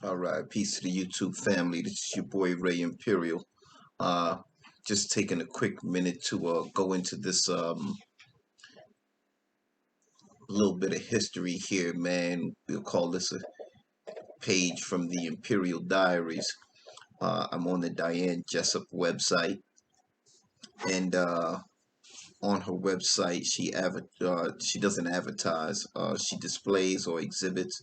All right, peace to the YouTube family. This is your boy Ray Imperial. Uh, just taking a quick minute to go into this little bit of history here, man. We'll call this a page from the Imperial Diaries. I'm on the Diane Jessup website, and on her website, she doesn't advertise. She displays or exhibits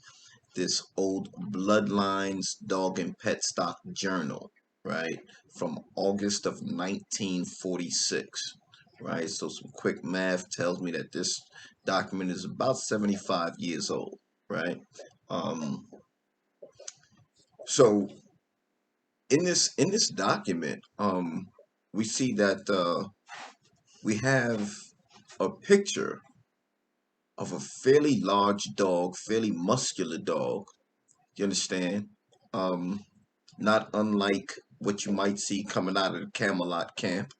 this old Bloodlines Dog and Pet Stock Journal, right, from August of 1946, right? So some quick math tells me that this document is about 75 years old, right? Um, so in this document, we see that we have a picture of a fairly large dog, fairly muscular dog. You understand? Um, Not unlike what you might see coming out of the Camelot camp,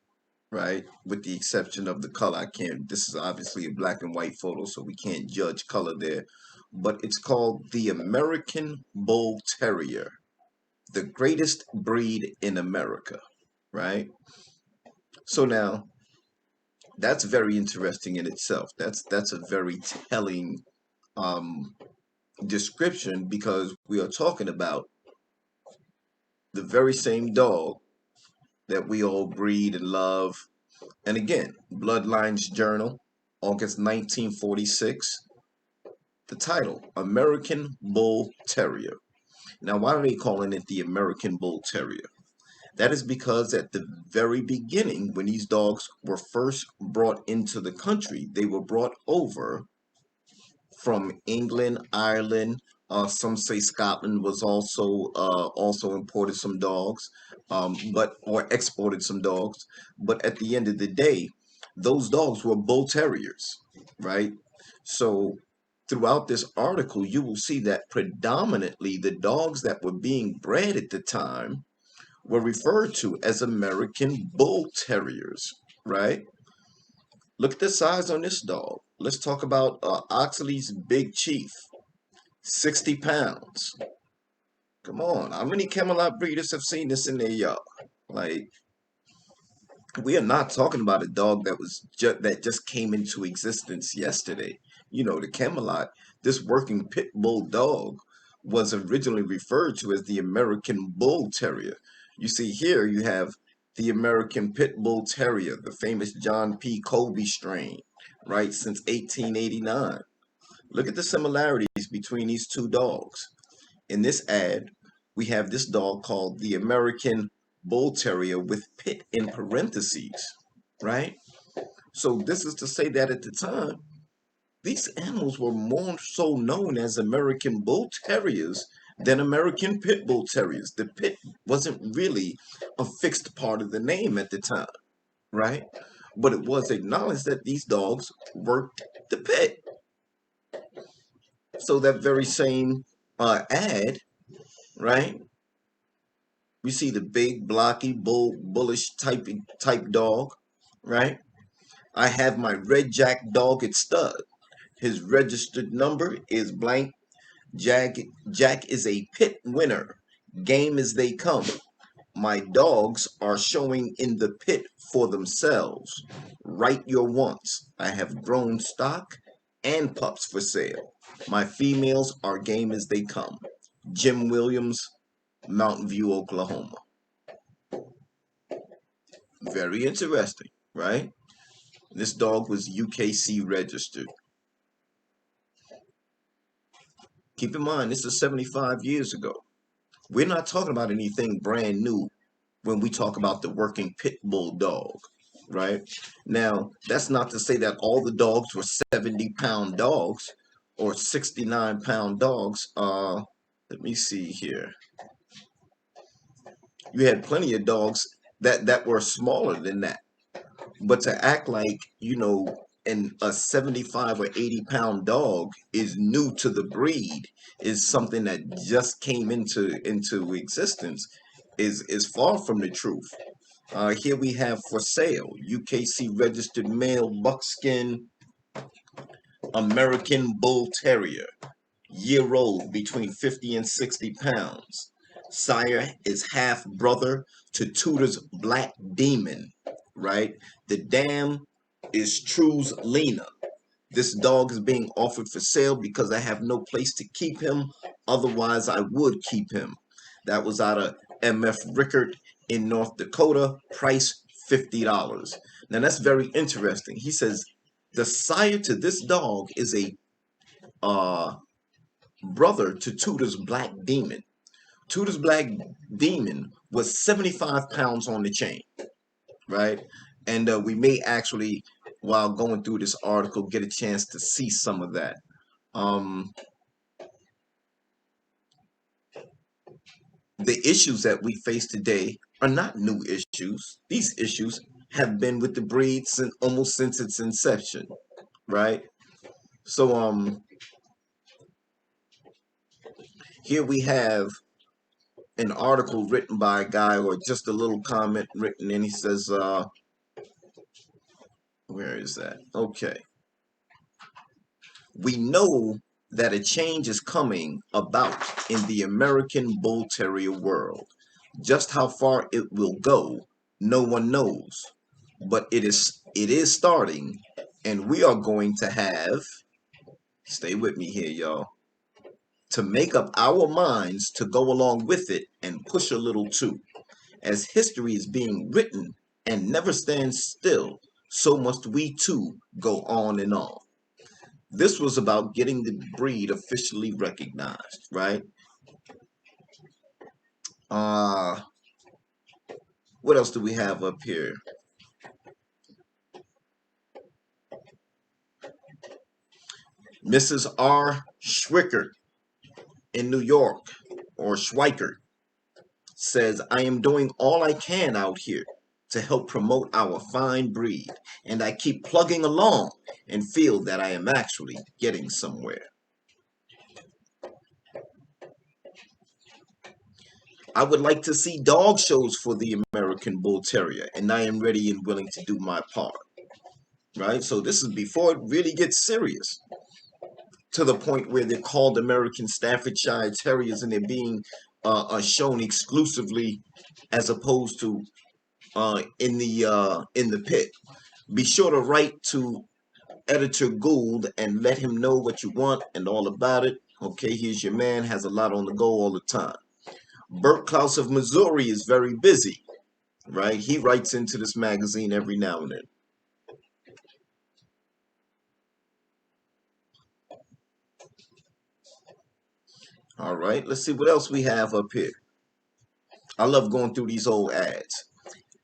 right? With the exception of the color. I can't, this is obviously a black and white photo, so we can't judge color there. But it's called the American Bull Terrier, the greatest breed in America, right? So now that's very interesting in itself. That's a very telling um, description because we are talking about the very same dog that we all breed and love. And again, Bloodlines Journal, August 1946. The title, American Bull Terrier. Now, why are they calling it the American Bull Terrier? That is because at the very beginning, when these dogs were first brought into the country, they were brought over from England, Ireland. Some say Scotland was also imported some dogs, but or exported some dogs. But at the end of the day, those dogs were bull terriers, right? So throughout this article, you will see that predominantly the dogs that were being bred at the time were referred to as American bull terriers, right? Look at the size on this dog. Let's talk about Oxley's Big Chief, 60 pounds. Come on, how many Camelot breeders have seen this in their yard? Like, we are not talking about a dog that just came into existence yesterday. You know, the Camelot, this working pit bull dog, was originally referred to as the American Bull Terrier. You see here, you have the American Pit Bull Terrier, the famous John P. Colby strain, right, since 1889. Look at the similarities between these two dogs. In this ad, we have this dog called the American Bull Terrier with pit in parentheses, right? So this is to say that at the time, these animals were more so known as American Bull Terriers than American Pit Bull Terriers. The pit wasn't really a fixed part of the name at the time, right? But it was acknowledged that these dogs worked the pit. So that very same ad, right? We see the big, blocky, bullish type dog, right? I have my red Jack dog at stud. His registered number is blank. Jack is a pit winner. Game as they come. My dogs are showing in the pit for themselves. Write your wants. I have grown stock and pups for sale. My females are game as they come. Jim Williams, Mountain View, Oklahoma. Very interesting, right? This dog was UKC registered. Keep in mind, this is 75 years ago. We're not talking about anything brand new when we talk about the working pit bull dog, right? Now, that's not to say that all the dogs were 70-pound dogs or 69-pound dogs. Let me see here. You had plenty of dogs that were smaller than that. But to act like, and a 75 or 80-pound dog is new to the breed, is something that just came into existence, is far from the truth. Here we have for sale UKC registered male buckskin American Bull Terrier. year old, between 50 and 60 pounds. Sire is half brother to Tudor's Black Demon, right? The dam is True's Lena. This dog is being offered for sale because I have no place to keep him. Otherwise, I would keep him. That was out of MF Rickard in North Dakota. Price $50. Now, that's very interesting. He says the sire to this dog is a brother to Tudor's Black Demon. Tudor's Black Demon was 75 pounds on the chain, right? And we may actually, while going through this article, get a chance to see some of that. The issues that we face today are not new issues. These issues have been with the breed since almost since its inception, right? So here we have an article written by a guy, or just a little comment written, and he says, where is that? Okay. We know that a change is coming about in the American Bull Terrier world. Just how far it will go, no one knows. But it is starting, and we are going to have, stay with me here, y'all, to make up our minds to go along with it and push a little too. As history is being written and never stands still, so must we too go on and on. This was about getting the breed officially recognized, right? What else do we have up here? Mrs. R. Schwickert in New York, or Schweikert, says, I am doing all I can out here to help promote our fine breed, and I keep plugging along and feel that I am actually getting somewhere. I would like to see dog shows for the American Bull Terrier, and I am ready and willing to do my part. Right? So this is before it really gets serious, to the point where they're called American Staffordshire Terriers, and they're being shown exclusively as opposed to in the pit. Be sure to write to Editor Gould and let him know what you want and all about it. Okay, here's your man, has a lot on the go all the time. Bert Klaus of Missouri is very busy, right? He writes into this magazine every now and then. All right, let's see what else we have up here. I love going through these old ads.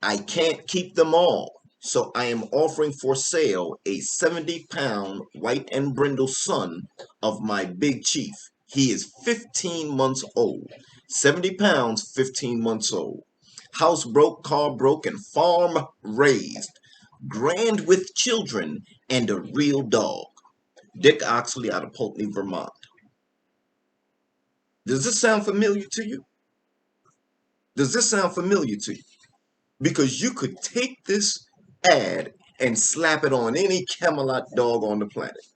I can't keep them all, so I am offering for sale a 70-pound white and brindle son of my big chief. He is 15 months old. 70 pounds, 15 months old. House broke, car broke, and farm raised. Grand with children and a real dog. Dick Oxley out of Pulteney, Vermont. Does this sound familiar to you? Does this sound familiar to you? Because you could take this ad and slap it on any Camelot dog on the planet.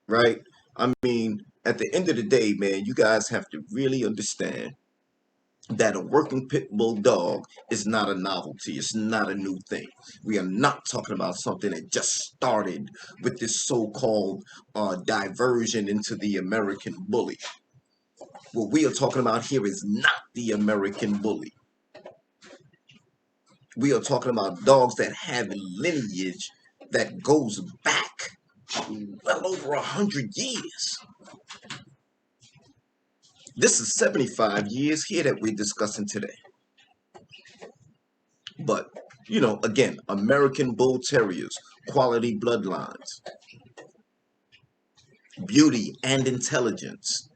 Right? I mean, at the end of the day, man, you guys have to really understand that a working pit bull dog is not a novelty. It's not a new thing. We are not talking about something that just started with this so-called diversion into the American bully. What we are talking about here is not the American bully. We are talking about dogs that have a lineage that goes back well over 100 years. This is 75 years here that we're discussing today. But, you know, again, American Bull Terriers, quality bloodlines, beauty and intelligence.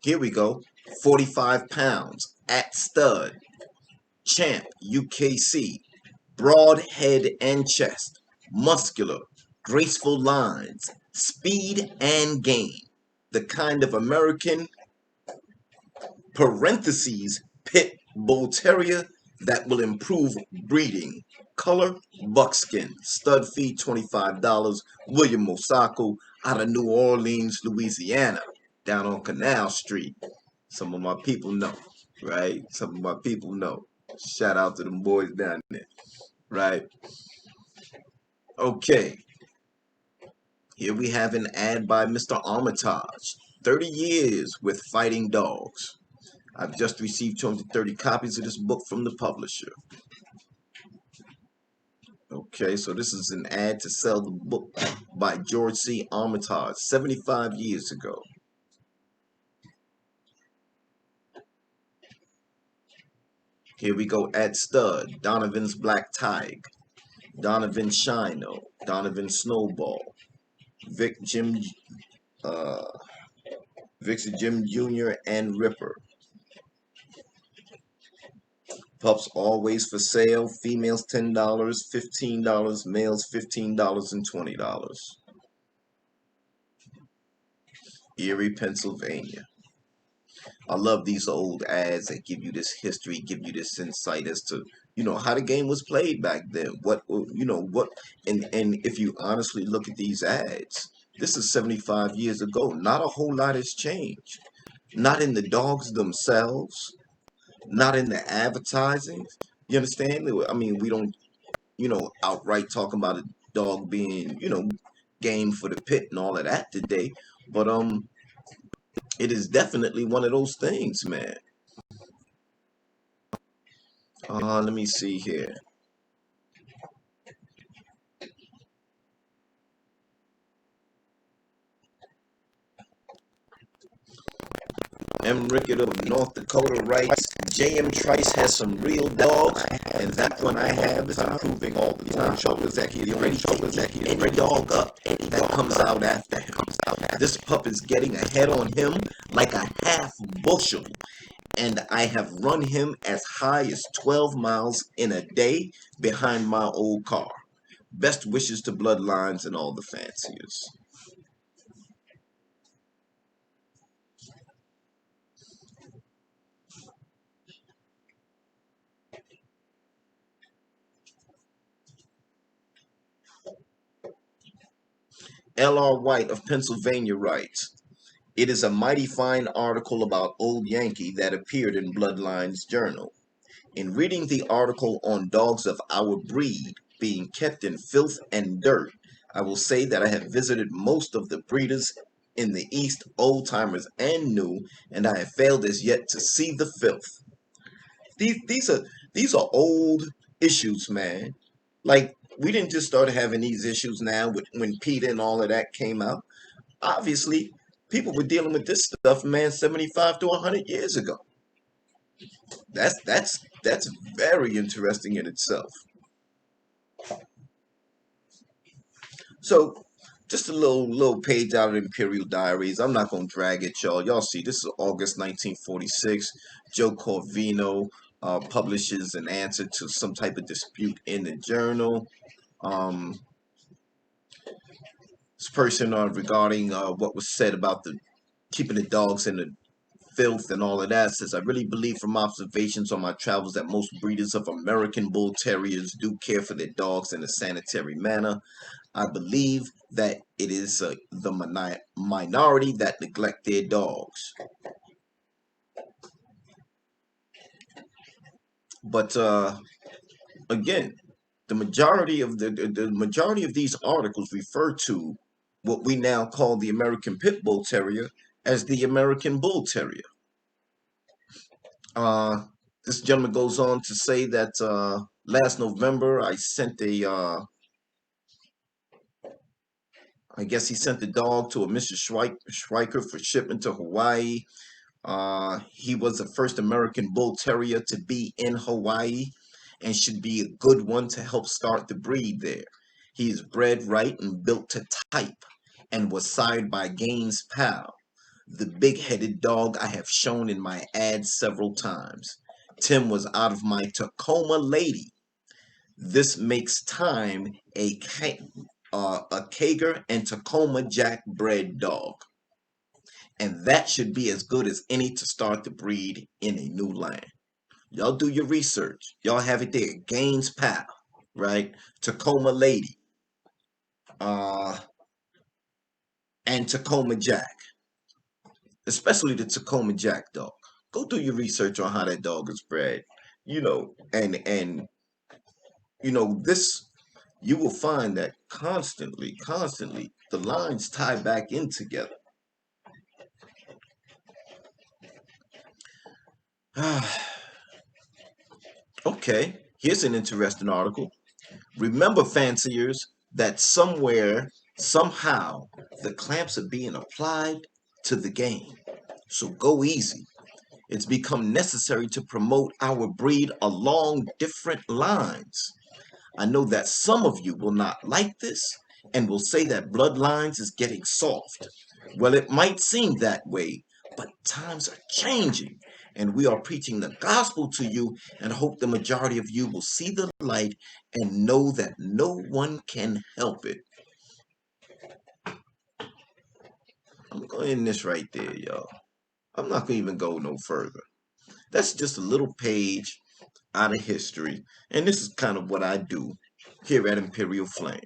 Here we go. 45 pounds at stud. Champ UKC. Broad head and chest. Muscular. Graceful lines. Speed and game. The kind of American parentheses pit bull terrier that will improve breeding. Color, buckskin. Stud fee, $25. William Mosako out of New Orleans, Louisiana, down on Canal Street. Some of my people know, right? Some of my people know. Shout out to them boys down there, right? Okay, here we have an ad by Mr. Armitage. 30 years with fighting dogs. I've just received 230 copies of this book from the publisher. Okay, so this is an ad to sell the book by George C. Armitage 75 years ago. Here we go at stud. Donovan's Black Tiger, Donovan Shino, Donovan Snowball, Vic Jim, uh, Victor Jim Jr. and Ripper. Pups always for sale. Females $10, $15, males $15 and $20. Erie, Pennsylvania. I love these old ads that give you this history, give you this insight as to, how the game was played back then. What, and if you honestly look at these ads, this is 75 years ago. Not a whole lot has changed. Not in the dogs themselves, not in the advertising. You understand? I mean, we don't, outright talk about a dog being, game for the pit and all of that today. But it is definitely one of those things, man. Let me see here. M. Rickett of North Dakota writes, J.M. Trice has some real dogs, and that one I have is improving all the time. Shows that he's already taking any dog up that comes out after him. This pup is getting ahead on him like a half bushel, and I have run him as high as 12 miles in a day behind my old car. Best wishes to Bloodlines and all the fanciers. L.R. White of Pennsylvania writes, it is a mighty fine article about Old Yankee that appeared in Bloodlines Journal. In reading the article on dogs of our breed being kept in filth and dirt, I will say that I have visited most of the breeders in the East, old timers and new, and I have failed as yet to see the filth. These are old issues, man. Like, we didn't just start having these issues now when PETA and all of that came out. Obviously, people were dealing with this stuff, man, 75 to 100 years ago. That's very interesting in itself. So, just a little page out of Imperial Diaries. I'm not gonna drag it, y'all. Y'all see, this is August 1946. Joe Corvino publishes an answer to some type of dispute in the journal. Um, this person regarding what was said about the keeping the dogs in the filth and all of that says, I really believe from observations on my travels that most breeders of American Bull Terriers do care for their dogs in a sanitary manner. I believe that it is the minority that neglect their dogs. But again, the majority of these articles refer to what we now call the American Pit Bull Terrier as the American Bull Terrier. Uh, this gentleman goes on to say that last November I guess he sent the dog to a Mr. Schweiker for shipment to Hawaii. He was the first American Bull Terrier to be in Hawaii and should be a good one to help start the breed there. He is bred right and built to type and was sired by Gaines Pal, the big-headed dog I have shown in my ads several times. Tim was out of my Tacoma lady. This makes Time a Kager and Tacoma Jack bred dog. And that should be as good as any to start the breed in a new land. Y'all do your research. Y'all have it there. Gaines Pal, right? Tacoma Lady, uh, and Tacoma Jack, especially the Tacoma Jack dog. Go do your research on how that dog is bred. And this, you will find that constantly, the lines tie back in together. Okay, here's an interesting article. Remember, fanciers, that somewhere, somehow, the clamps are being applied to the game. So go easy. It's become necessary to promote our breed along different lines. I know that some of you will not like this and will say that bloodlines is getting soft. Well, it might seem that way, but times are changing, and we are preaching the gospel to you and hope the majority of you will see the light and know that no one can help it. I'm going to end this right there, y'all. I'm not going to even go no further. That's just a little page out of history, and this is kind of what I do here at Imperial Flame.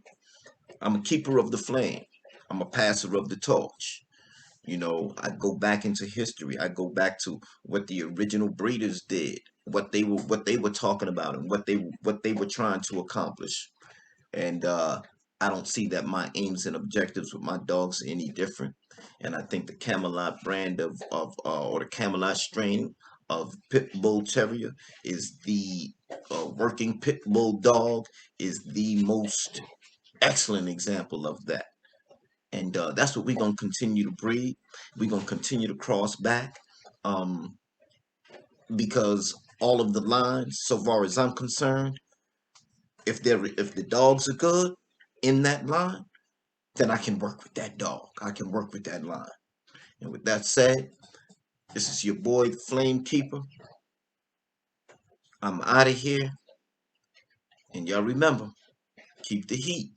I'm a keeper of the flame. I'm a passer of the torch. I go back into history. I go back to what the original breeders did, what they were talking about, and what they were trying to accomplish. And I don't see that my aims and objectives with my dogs are any different. And I think the Camelot brand or the Camelot strain of pit bull terrier is the working pit bull dog is the most excellent example of that. And that's what we're going to continue to breed. We're going to continue to cross back, um, because all of the lines, so far as I'm concerned, if the dogs are good in that line, then I can work with that dog. I can work with that line. And with that said, this is your boy, the Flame Keeper. I'm out of here. And y'all remember, keep the heat.